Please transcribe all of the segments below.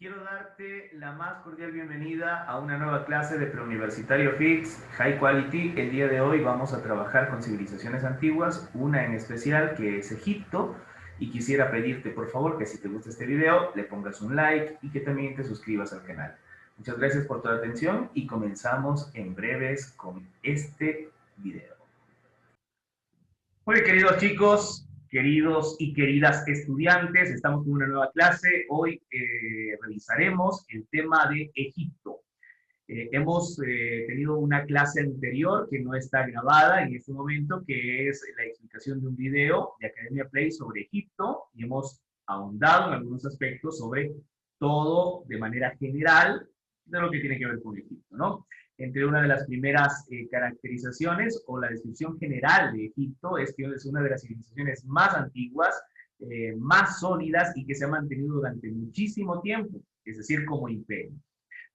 Quiero darte la más cordial bienvenida a una nueva clase de Preuniversitario FIX High Quality. El día de hoy vamos a trabajar con civilizaciones antiguas, una en especial que es Egipto, y quisiera pedirte por favor que si te gusta este video le pongas un like y que también te suscribas al canal. Muchas gracias por tu atención y comenzamos en breves con este video. Muy bien, queridos chicos, queridos y queridas estudiantes, estamos con una nueva clase. Hoy revisaremos el tema de Egipto. Hemos tenido una clase anterior que no está grabada en este momento, que es la explicación de un video de Academia Play sobre Egipto, y hemos ahondado en algunos aspectos sobre todo de manera general de lo que tiene que ver con Egipto, ¿no? Entre una de las primeras caracterizaciones o la descripción general de Egipto es que es una de las civilizaciones más antiguas, más sólidas y que se ha mantenido durante muchísimo tiempo, es decir, como imperio.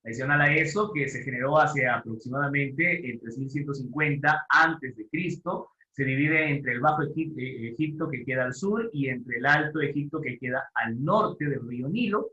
Adicional a eso, que se generó hace aproximadamente el 3150 antes de Cristo, se divide entre el Bajo Egipto que queda al sur y entre el Alto Egipto que queda al norte del río Nilo,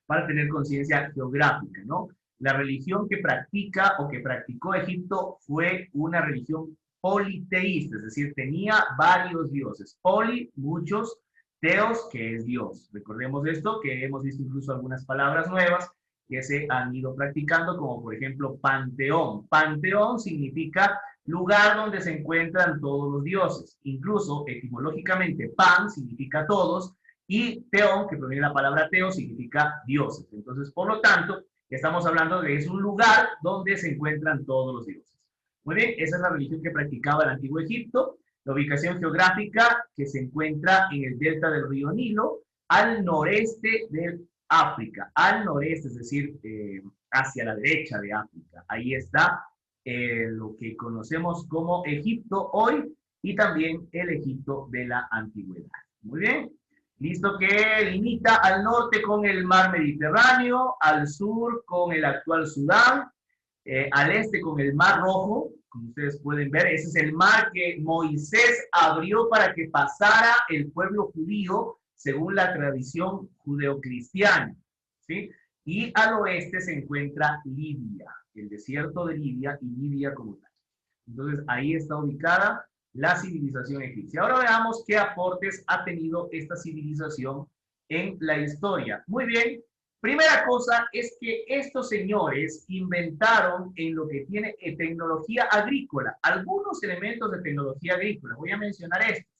para tener conciencia geográfica, ¿no? La religión que practica o que practicó Egipto fue una religión politeísta, es decir, tenía varios dioses. Poli, muchos, teos, que es Dios. Recordemos esto, que hemos visto incluso algunas palabras nuevas que se han ido practicando, como por ejemplo panteón. Panteón significa lugar donde se encuentran todos los dioses. Incluso etimológicamente pan significa todos, y teón, que proviene de la palabra teo, significa dioses. Entonces, por lo tanto, estamos hablando de que es un lugar donde se encuentran todos los dioses. Muy bien, esa es la religión que practicaba el antiguo Egipto. La ubicación geográfica que se encuentra en el delta del río Nilo, al noreste de África, al noreste, es decir, hacia la derecha de África. Ahí está lo que conocemos como Egipto hoy y también el Egipto de la antigüedad. Muy bien. Listo, que limita al norte con el mar Mediterráneo, al sur con el actual Sudán, al este con el mar Rojo, como ustedes pueden ver, ese es el mar que Moisés abrió para que pasara el pueblo judío según la tradición judeocristiana, ¿sí? Y al oeste se encuentra Libia, el desierto de Libia y Libia como tal. Entonces ahí está ubicada la civilización egipcia. Ahora veamos qué aportes ha tenido esta civilización en la historia. Muy bien, primera cosa es que estos señores inventaron en lo que tiene tecnología agrícola, algunos elementos de tecnología agrícola. Voy a mencionar estos.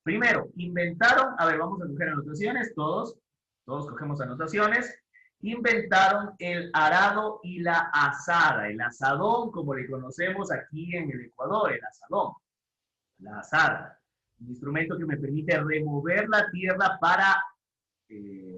Primero, inventaron, a ver, vamos a coger anotaciones, todos cogemos anotaciones. Inventaron el arado y la azada, el asadón, como le conocemos aquí en el Ecuador, el asadón, la azada, un instrumento que me permite remover la tierra para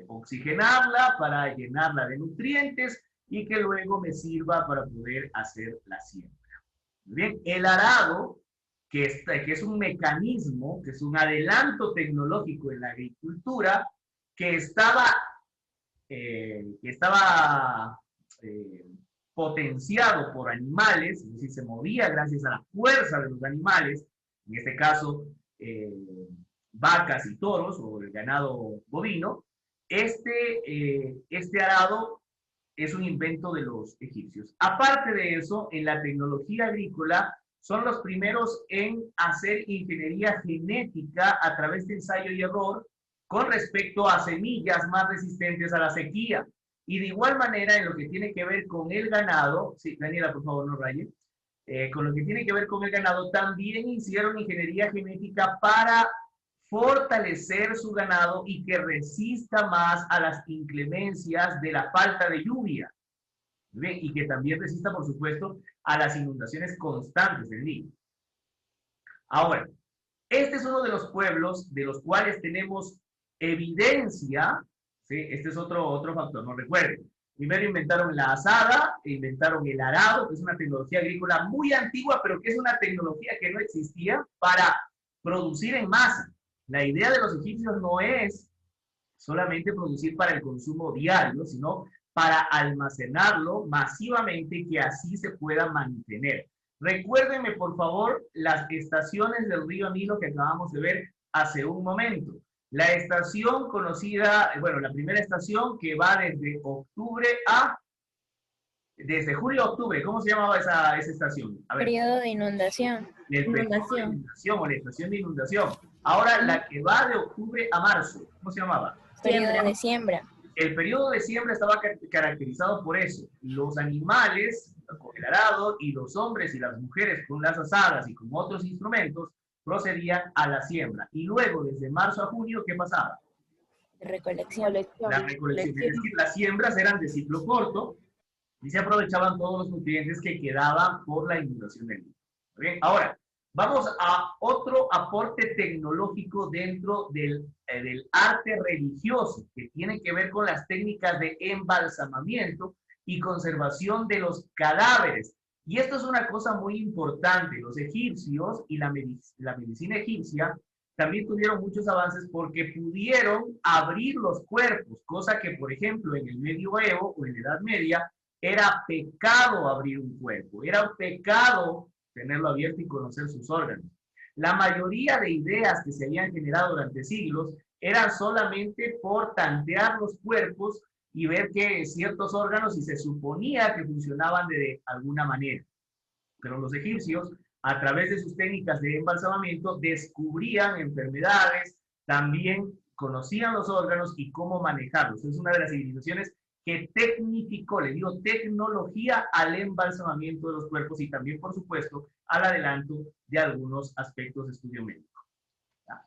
oxigenarla, para llenarla de nutrientes y que luego me sirva para poder hacer la siembra. Bien, el arado, que es un mecanismo, que es un adelanto tecnológico en la agricultura, que estaba potenciado por animales, es decir, se movía gracias a la fuerza de los animales, en este caso vacas y toros o el ganado bovino. Este arado es un invento de los egipcios. Aparte de eso, en la tecnología agrícola son los primeros en hacer ingeniería genética a través de ensayo y error con respecto a semillas más resistentes a la sequía. Y de igual manera, en lo que tiene que ver con el ganado, sí, Daniela, por favor, no raye, con lo que tiene que ver con el ganado, también hicieron ingeniería genética para fortalecer su ganado y que resista más a las inclemencias de la falta de lluvia. ¿Bien? Y que también resista, por supuesto, a las inundaciones constantes del Nilo. Ahora, este es uno de los pueblos de los cuales tenemos evidencia, ¿sí? Este es otro factor, no recuerden. Primero inventaron la azada, inventaron el arado, que es una tecnología agrícola muy antigua, pero que es una tecnología que no existía para producir en masa. La idea de los egipcios no es solamente producir para el consumo diario, sino para almacenarlo masivamente y que así se pueda mantener. Recuérdenme, por favor, las estaciones del río Nilo que acabamos de ver hace un momento. La estación conocida, bueno, la primera estación que va desde julio a octubre, ¿cómo se llamaba esa estación? A ver, Periodo de inundación. el periodo de inundación o la estación de inundación. Ahora, la que va de octubre a marzo, ¿cómo se llamaba? Periodo de siembra. El periodo de siembra estaba caracterizado por eso. Los animales con el arado y los hombres y las mujeres con las azadas y con otros instrumentos procedían a la siembra. Y luego, desde marzo a junio, ¿qué pasaba? Recolección. La recolección. Es decir, las siembras eran de ciclo corto y se aprovechaban todos los nutrientes que quedaban por la inundación del Nilo. Bien, ahora, vamos a otro aporte tecnológico dentro del arte religioso, que tiene que ver con las técnicas de embalsamamiento y conservación de los cadáveres. Y esto es una cosa muy importante. Los egipcios y la medicina egipcia también tuvieron muchos avances porque pudieron abrir los cuerpos, cosa que, por ejemplo, en el Medioevo o en la Edad Media, era pecado abrir un cuerpo, era un pecado tenerlo abierto y conocer sus órganos. La mayoría de ideas que se habían generado durante siglos eran solamente por tantear los cuerpos y ver que ciertos órganos y se suponía que funcionaban de alguna manera. Pero los egipcios, a través de sus técnicas de embalsamamiento, descubrían enfermedades, también conocían los órganos y cómo manejarlos. Es una de las civilizaciones que tecnificó, le dio tecnología al embalsamamiento de los cuerpos y también, por supuesto, al adelanto de algunos aspectos de estudio médico.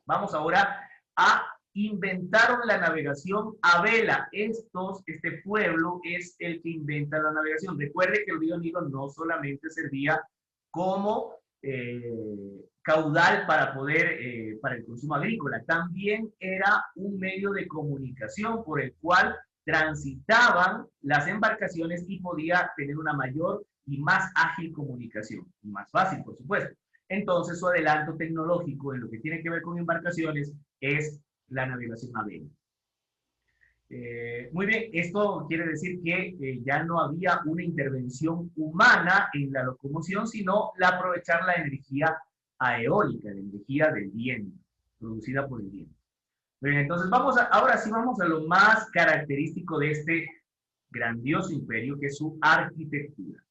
Vamos ahora a inventaron la navegación a vela. Este pueblo es el que inventa la navegación. Recuerde que el río Nilo no solamente servía como caudal para el consumo agrícola, también era un medio de comunicación por el cual transitaban las embarcaciones y podía tener una mayor y más ágil comunicación, y más fácil, por supuesto. Entonces, su adelanto tecnológico en lo que tiene que ver con embarcaciones es la navegación a vela. Muy bien, esto quiere decir que ya no había una intervención humana en la locomoción, sino aprovechar la energía eólica, la energía del viento, producida por el viento. Bien, entonces ahora sí vamos a lo más característico de este grandioso imperio, que es su arquitectura.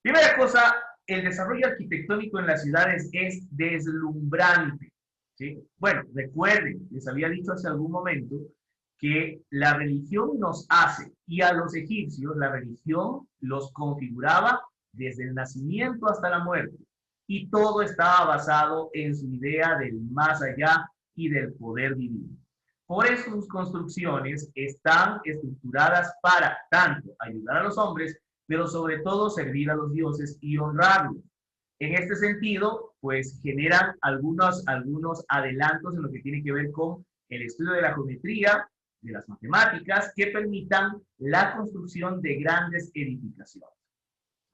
Primera cosa, el desarrollo arquitectónico en las ciudades es deslumbrante. ¿Sí? Bueno, recuerden, les había dicho hace algún momento que la religión nos hace, y a los egipcios la religión los configuraba desde el nacimiento hasta la muerte, y todo estaba basado en su idea del más allá y del poder divino. Por eso sus construcciones están estructuradas para tanto ayudar a los hombres, pero sobre todo servir a los dioses y honrarlos. En este sentido, pues generan algunos adelantos en lo que tiene que ver con el estudio de la geometría, de las matemáticas, que permitan la construcción de grandes edificaciones.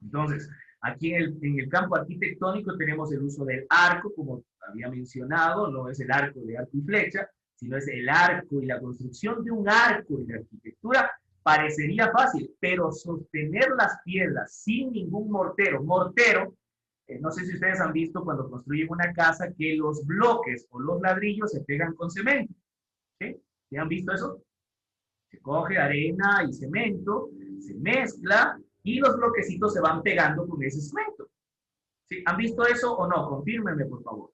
Entonces, aquí en el campo arquitectónico tenemos el uso del arco, como había mencionado, no es el arco de arco y flecha, sino es el arco, y la construcción de un arco en la arquitectura parecería fácil, pero sostener las piedras sin ningún mortero, no sé si ustedes han visto cuando construyen una casa que los bloques o los ladrillos se pegan con cemento. ¿Sí? ¿Sí han visto eso? Se coge arena y cemento, se mezcla y los bloquecitos se van pegando con ese cemento. ¿Sí? ¿Han visto eso o no? Confírmenme, por favor.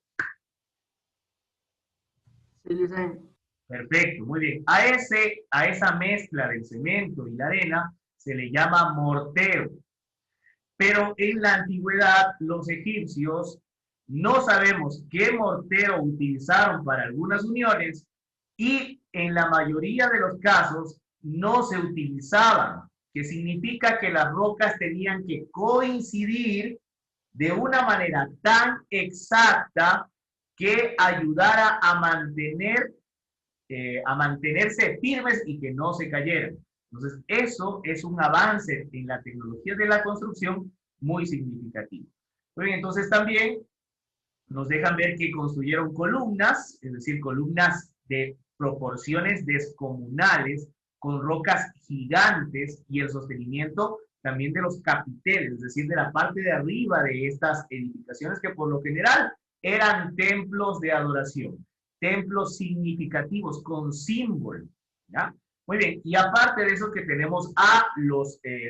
Sí, dicen. Perfecto, muy bien. A esa mezcla del cemento y la arena se le llama mortero. Pero en la antigüedad los egipcios no sabemos qué mortero utilizaron para algunas uniones y en la mayoría de los casos no se utilizaban, que significa que las rocas tenían que coincidir de una manera tan exacta que ayudara a mantenerse firmes y que no se cayeran. Entonces, eso es un avance en la tecnología de la construcción muy significativo. Muy bien, entonces también nos dejan ver que construyeron columnas, es decir, columnas de proporciones descomunales, con rocas gigantes y el sostenimiento también de los capiteles, es decir, de la parte de arriba de estas edificaciones que por lo general eran templos de adoración. templos significativos con símbolo, ¿ya? Muy bien, y aparte de eso que tenemos a los eh,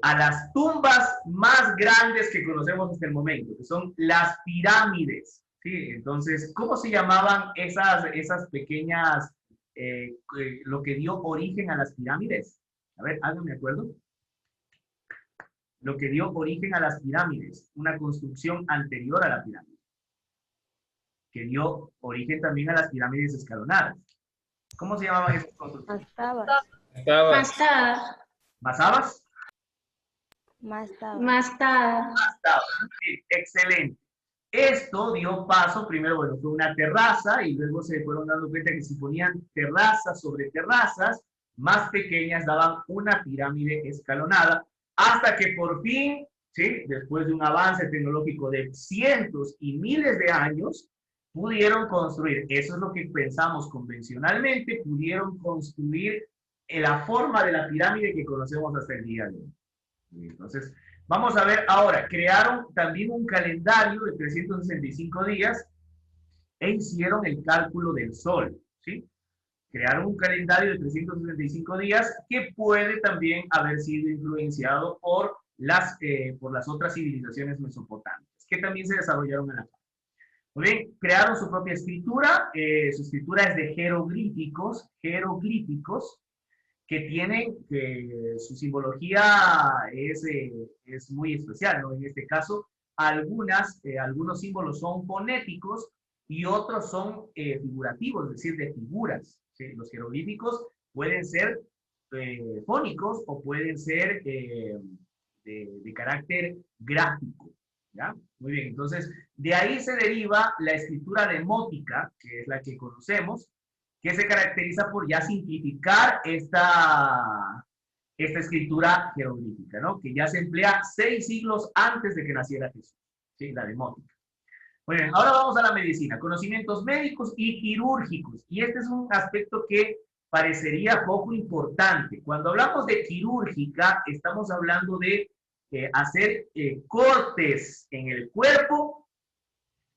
a las tumbas más grandes que conocemos hasta el momento, que son las pirámides, ¿sí? Entonces, ¿cómo se llamaban esas pequeñas, lo que dio origen a las pirámides? A ver, ¿alguien me acuerdo? Lo que dio origen a las pirámides, una construcción anterior a la pirámide, que dio origen también a las pirámides escalonadas. ¿Cómo se llamaban esas construcciones? Mastabas. Mastada. ¿Basabas? Mastabas. Mastada. Sí, excelente. Esto dio paso, primero, bueno, fue una terraza y luego se fueron dando cuenta que si ponían terrazas sobre terrazas más pequeñas daban una pirámide escalonada hasta que por fin, ¿sí? Después de un avance tecnológico de cientos y miles de años, pudieron construir, eso es lo que pensamos convencionalmente, pudieron construir la forma de la pirámide que conocemos hasta el día de hoy. Entonces, vamos a ver ahora, crearon también un calendario de 365 días e hicieron el cálculo del sol, ¿sí? Crearon un calendario de 365 días que puede también haber sido influenciado por las otras civilizaciones mesopotámicas, que también se desarrollaron en la par. Muy bien, crearon su propia escritura, su escritura es de jeroglíficos, que tienen, que su simbología es muy especial, ¿no? En este caso, algunos símbolos son fonéticos y otros son figurativos, es decir, de figuras, ¿sí? Los jeroglíficos pueden ser fónicos o pueden ser de carácter gráfico, ¿ya? Muy bien, entonces, de ahí se deriva la escritura demótica, que es la que conocemos, que se caracteriza por ya simplificar esta escritura jeroglífica, ¿no? Que ya se emplea 6 siglos antes de que naciera Jesús, ¿sí? La demótica. Muy bien, ahora vamos a la medicina, conocimientos médicos y quirúrgicos. Y este es un aspecto que parecería poco importante. Cuando hablamos de quirúrgica, estamos hablando de hacer cortes en el cuerpo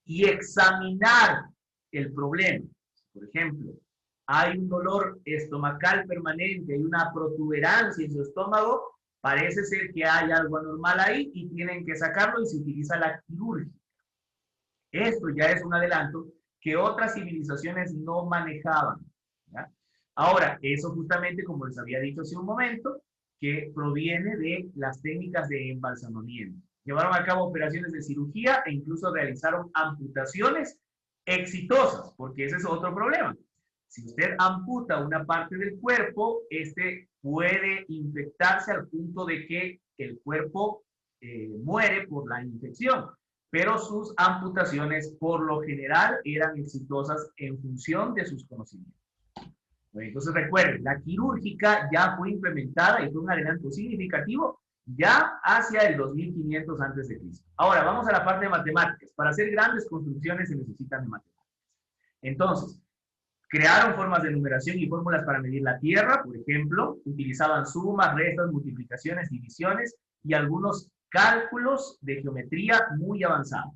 y examinar el problema. Por ejemplo, hay un dolor estomacal permanente, hay una protuberancia en su estómago, parece ser que hay algo anormal ahí y tienen que sacarlo y se utiliza la quirúrgica. Esto ya es un adelanto que otras civilizaciones no manejaban, ¿ya? Ahora, eso justamente, como les había dicho hace un momento, que proviene de las técnicas de embalsamamiento. Llevaron a cabo operaciones de cirugía e incluso realizaron amputaciones exitosas, porque ese es otro problema. Si usted amputa una parte del cuerpo, este puede infectarse al punto de que el cuerpo muere por la infección, pero sus amputaciones por lo general eran exitosas en función de sus conocimientos. Bueno, entonces recuerden, la quirúrgica ya fue implementada y fue un adelanto significativo ya hacia el 2500 a.C. Ahora, vamos a la parte de matemáticas. Para hacer grandes construcciones se necesitan de matemáticas. Entonces, crearon formas de numeración y fórmulas para medir la Tierra, por ejemplo, utilizaban sumas, restas, multiplicaciones, divisiones y algunos cálculos de geometría muy avanzados.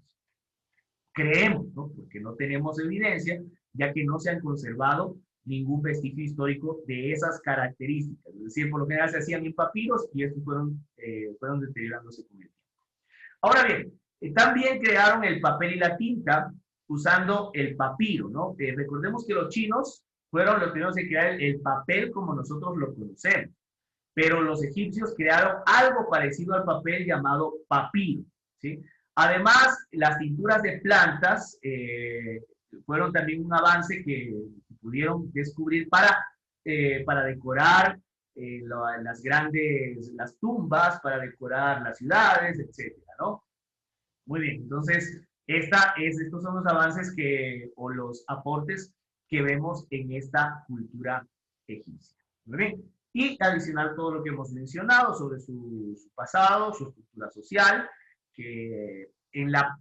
Creemos, ¿no? Porque no tenemos evidencia, ya que no se han conservado ningún vestigio histórico de esas características. Es decir, por lo general se hacían en papiros y estos fueron deteriorándose con el tiempo. Ahora bien, también crearon el papel y la tinta usando el papiro, ¿no? Recordemos que los chinos fueron los primeros en crear el papel como nosotros lo conocemos, pero los egipcios crearon algo parecido al papel llamado papiro, ¿sí? Además, las tinturas de plantas fueron también un avance que pudieron descubrir para decorar las tumbas, para decorar las ciudades, etcétera, ¿no? Muy bien, entonces, estos son los avances o los aportes que vemos en esta cultura egipcia. Muy bien, y adicional todo lo que hemos mencionado sobre su pasado, su estructura social, que en la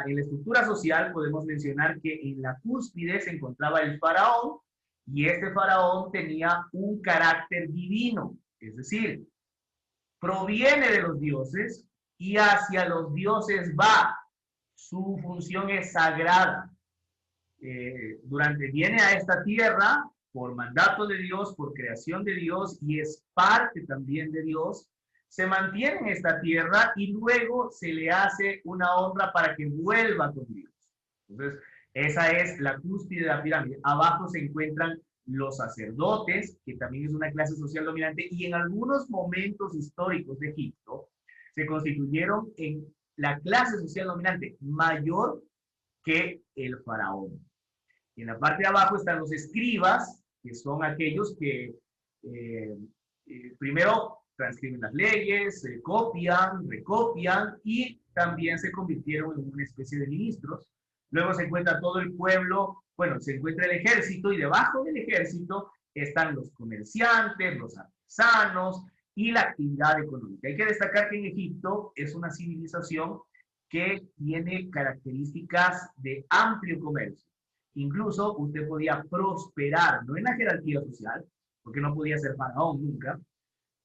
estructura social podemos mencionar que en la cúspide se encontraba el faraón, y este faraón tenía un carácter divino, es decir, proviene de los dioses y hacia los dioses va. Su función es sagrada. Viene a esta tierra por mandato de Dios, por creación de Dios, y es parte también de Dios. Se mantiene en esta tierra y luego se le hace una honra para que vuelva con Dios. Entonces, esa es la cúspide de la pirámide. Abajo se encuentran los sacerdotes, que también es una clase social dominante, y en algunos momentos históricos de Egipto se constituyeron en la clase social dominante mayor que el faraón. Y en la parte de abajo están los escribas, que son aquellos que primero transcriben las leyes, copian, recopian y también se convirtieron en una especie de ministros. Luego se encuentra todo el pueblo, bueno, se encuentra el ejército y debajo del ejército están los comerciantes, los artesanos y la actividad económica. Hay que destacar que en Egipto es una civilización que tiene características de amplio comercio. Incluso usted podía prosperar, no en la jerarquía social, porque no podía ser faraón nunca,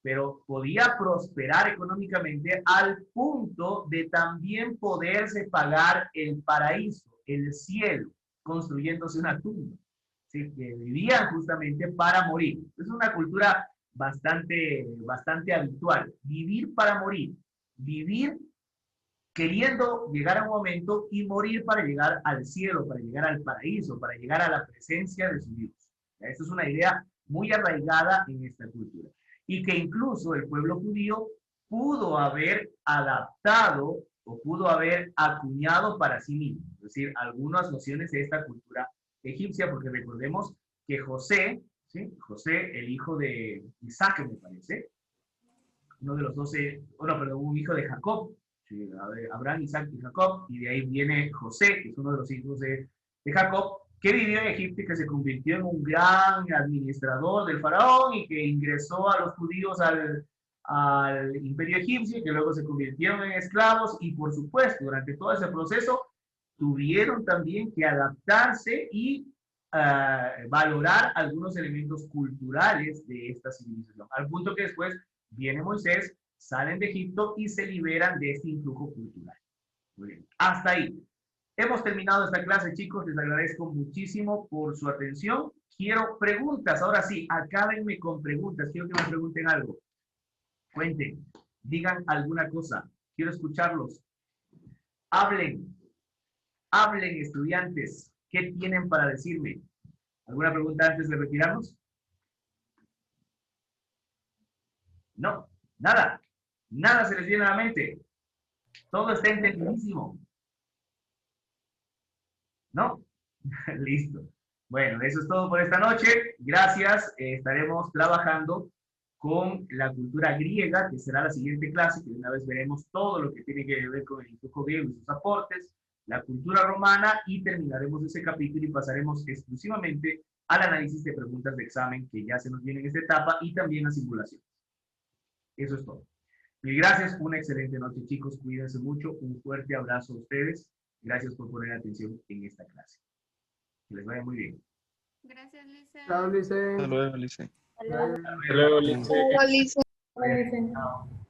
pero podía prosperar económicamente al punto de también poderse pagar el paraíso, el cielo, construyéndose una tumba. ¿Sí? Que vivían justamente para morir. Es una cultura bastante habitual. Vivir para morir. Vivir queriendo llegar a un momento y morir para llegar al cielo, para llegar al paraíso, para llegar a la presencia de su Dios. Esta es una idea muy arraigada en esta cultura. Y que incluso el pueblo judío pudo haber adaptado o pudo haber acuñado para sí mismo. Es decir, algunas nociones de esta cultura egipcia, porque recordemos que José, ¿sí? José, el hijo de Isaac, me parece, uno de los 12, un hijo de Jacob, ¿sí? Abraham, Isaac y Jacob, y de ahí viene José, que es uno de los hijos de Jacob, que vivió en Egipto y que se convirtió en un gran administrador del faraón y que ingresó a los judíos al imperio egipcio, que luego se convirtieron en esclavos y por supuesto durante todo ese proceso tuvieron también que adaptarse y valorar algunos elementos culturales de esta civilización, al punto que después viene Moisés, salen de Egipto y se liberan de este influjo cultural. Muy bien, hasta ahí. Hemos terminado esta clase, chicos. Les agradezco muchísimo por su atención. Quiero preguntas. Ahora sí, acábenme con preguntas. Quiero que me pregunten algo. Cuenten. Digan alguna cosa. Quiero escucharlos. Hablen. Hablen, estudiantes. ¿Qué tienen para decirme? ¿Alguna pregunta antes de retirarnos? No, nada. Nada se les viene a la mente. Todo está entendidísimo. ¿No? Listo. Bueno, eso es todo por esta noche. Gracias. Estaremos trabajando con la cultura griega, que será la siguiente clase, que una vez veremos todo lo que tiene que ver con el influjo griego y sus aportes, la cultura romana, y terminaremos ese capítulo y pasaremos exclusivamente al análisis de preguntas de examen que ya se nos viene en esta etapa y también a simulaciones. Eso es todo. Mil gracias. Una excelente noche, chicos. Cuídense mucho. Un fuerte abrazo a ustedes. Gracias por poner atención en esta clase. Que les vaya muy bien. Gracias, Lice. Chao, Lice. Hasta luego, Lice. Hasta luego. Hasta luego, Chao, Lice. Chao.